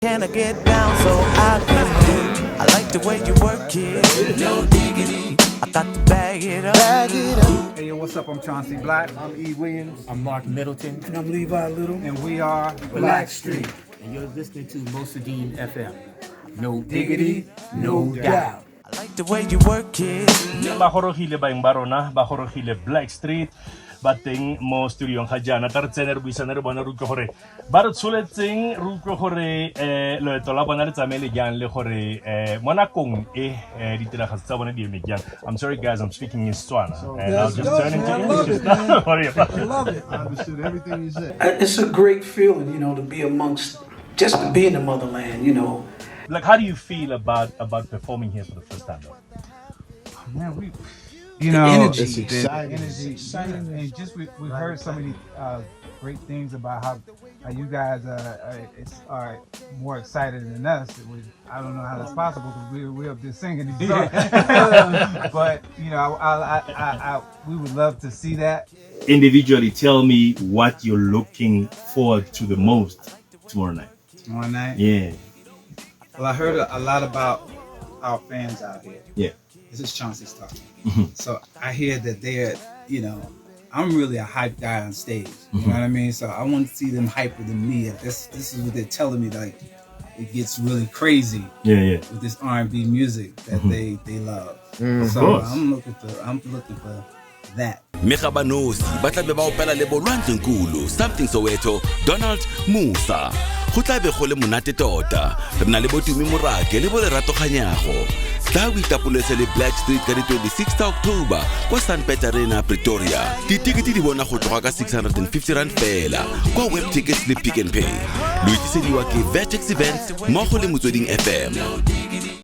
Can I get down so I can move? I like the way you work it. No diggity. I got to bag it up. Hey, yo, what's up? I'm Chauncey Black. I'm E. Williams. I'm Mark Middleton. And I'm Levi Little. And we are Blackstreet. And you're listening to Mosadine FM. No Diggity, no doubt. I like the way you work it. Ba gorogile ba eng ba rona ba gorogile Blackstreet ba teng mo studio ga jana ta re tsene re buisana re bona re utlwe gore ba re tsholetseng re utlwe gore loeto la bona le tsamaile jang le gore mo nakong ditiragatso tsa bona di eme jang. I'm sorry guys, I'm speaking in Tswana and I'll just turn into English. I love it. I understood everything you said. It's a great feeling, to be amongst, just to be in the motherland, Like, how do you feel about performing here for the first time though? man, we energy. It's exciting. and just we've heard so many great things about how you guys are more excited than us. I don't know how that's possible because we're up there singing these songs. But we would love to see that. Individually, tell me what you're looking forward to the most tomorrow night. Tomorrow night. Yeah. Well, I heard a lot about our fans out here. Yeah. This is Chauncey's talking. So I hear that they're, I'm really a hype guy on stage. You know what I mean? So I want to see them hyper than me. This is what they're telling me. Like, it gets really crazy. Yeah. With this R&B music that they love. So I'm looking for that. Megabanosi ba tla be ba opela le bolwantlenkulu something Soweto Donald Musa go tla be go le monate tota re na le botumi morake le bo le ratoganyego tla o itapoletse le Blackstreet ka di 26 October kwa San Arena Pretoria ditikete di bona go tloga ka 650 rand fela kwa web tickets le Pick n Pay lo itisediwa ke Vertex Events mo go le Motsweding FM.